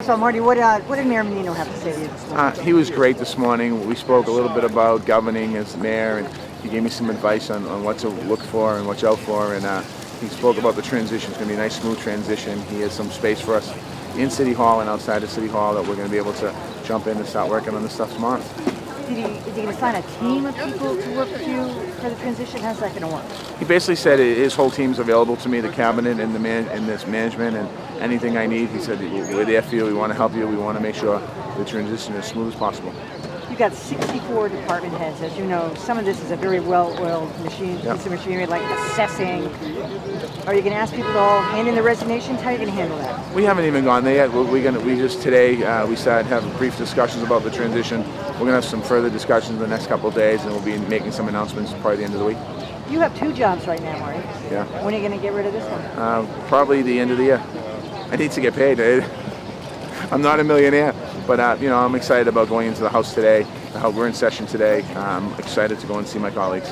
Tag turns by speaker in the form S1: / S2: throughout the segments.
S1: So, Marty, what did Mayor Menino have to say to you this morning?
S2: He was great this morning. We spoke a little bit about governing as mayor, and he gave me some advice on what to look for and watch out for. And he spoke about the transition. It's going to be a nice, smooth transition. He has some space for us in City Hall and outside of City Hall that we're going to be able to jump in and start working on this stuff tomorrow.
S1: Is he going to assign a team of people to work with you for the transition? How's that going to work?
S2: He basically said his whole team's available to me, the cabinet and this management, and anything I need. He said we're there for you. We want to help you. We want to make sure the transition is as smooth as possible.
S1: You've got 64 department heads. As you know, some of this is a very well-oiled piece of machinery, like assessing. Are you going to ask people to all hand in their resignations? How are you going to handle that?
S2: We haven't even gone there yet. We just today we started having brief discussions about the transition. We're going to have some further discussions in the next couple of days, and we'll be making some announcements probably the end of the week.
S1: You have 2 jobs right now, Marty.
S2: Yeah.
S1: When are you going to get rid of this one?
S2: Probably the end of the year. I need to get paid. I'm not a millionaire, but I'm excited about going into the House today. We're in session today. I'm excited to go and see my colleagues.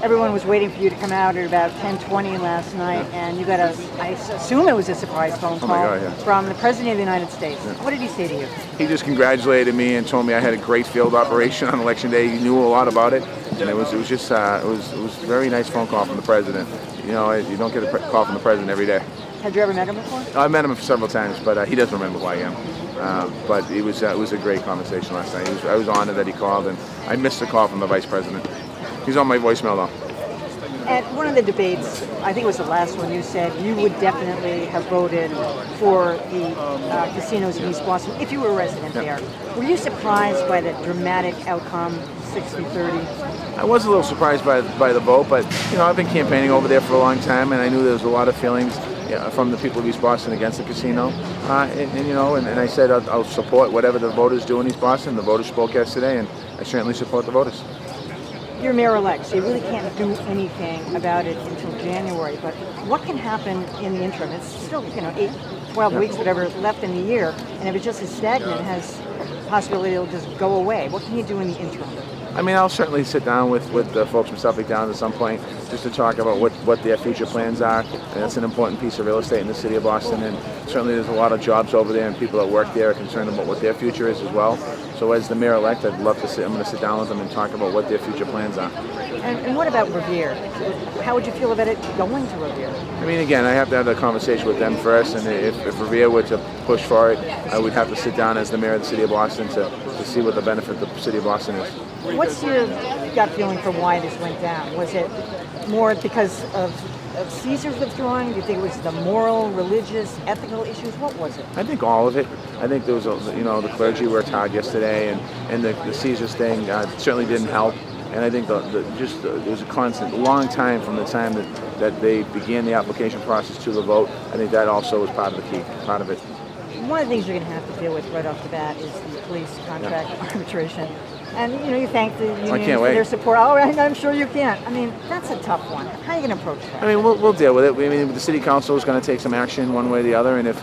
S1: Everyone was waiting for you to come out at about 10:20 last night, and you got I assume it was a surprise phone call from the President of the United States. Yeah. What did he say to you?
S2: He just congratulated me and told me I had a great field operation on Election Day. He knew a lot about it, and it was just it was a very nice phone call from the President. You don't get a call from the President every day.
S1: Had you ever met him before?
S2: I've met him several times, but he doesn't remember who I am. But it was a great conversation last night. I was honored that he called, and I missed a call from the Vice President. He's on my voicemail though.
S1: At one of the debates, I think it was the last one, you said you would definitely have voted for the casinos in East Boston if you were a resident there. Were you surprised by the dramatic outcome, 60-30?
S2: I was a little surprised by the vote, but I've been campaigning over there for a long time, and I knew there was a lot of feelings from the people of East Boston against the casino, and I said I'll support whatever the voters do in East Boston. The voters spoke yesterday, and I certainly support the voters.
S1: You're mayor-elect, so you really can't do anything about it until January, but what can happen in the interim? It's still 8, 12 weeks, whatever, left in the year, and if it's just as stagnant, it has the possibility it'll just go away. What can you do in the interim?
S2: I mean, I'll certainly sit down with the folks from Suffolk Downs at some point just to talk about what their future plans are. And that's an important piece of real estate in the city of Boston. And certainly there's a lot of jobs over there, and people that work there are concerned about what their future is as well. So as the mayor-elect, I'm going to sit down with them and talk about what their future plans are.
S1: And what about Revere? How would you feel about it going to Revere?
S2: I mean, again, I have to have the conversation with them first. And if Revere were to push for it, I would have to sit down as the mayor of the city of Boston to see what the benefit of the city of Boston is.
S1: What's your gut feeling for why this went down? Was it more because of Caesar's withdrawing? Do you think it was the moral, religious, ethical issues? What was it?
S2: I think all of it. I think there was, the clergy worked hard yesterday, and the Caesar's thing certainly didn't help. And I think there was a constant, long time from the time that they began the application process to the vote. I think that also was part of the key, part of it.
S1: One of the things you're going to have to deal with right off the bat is the police contract arbitration. And, you thank the union for their support. Oh, I'm sure you can't. I mean, that's a tough one. How are you going to approach that?
S2: I mean, we'll deal with it. I mean, the city council is going to take some action one way or the other, and if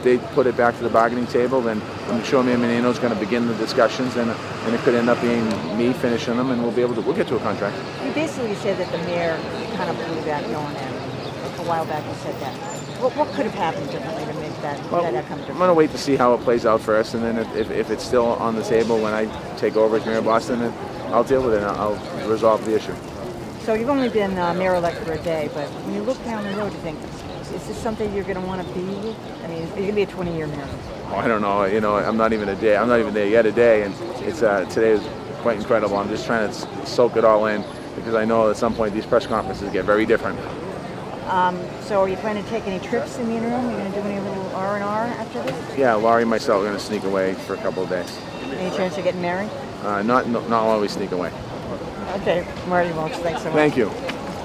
S2: they put it back to the bargaining table, then I'm sure Mayor Menino is going to begin the discussions, and it could end up being me finishing them, and we'll get to a contract.
S1: You basically said that the mayor kind of blew that going in. A while back you said that. What could have happened differently to make that outcome different?
S2: I'm going to wait to see how it plays out first, and then if it's still on the table when I take over as mayor of Boston, then I'll deal with it and I'll resolve the issue.
S1: So you've only been mayor-elect for a day, but when you look down the road, you think, is this something you're going to want to be with? I mean, you're going to be a 20-year mayor.
S2: Oh, I don't know. I'm not even there yet a day, and today is quite incredible. I'm just trying to soak it all in because I know at some point these press conferences get very different.
S1: So are you planning to take any trips in the interim? Are you going to do any little R&R after this?
S2: Yeah, Laurie and myself are going to sneak away for a couple of days.
S1: Any chance you're getting married?
S2: Not while we sneak away.
S1: Okay, Marty Walsh, thanks so much.
S2: Thank you.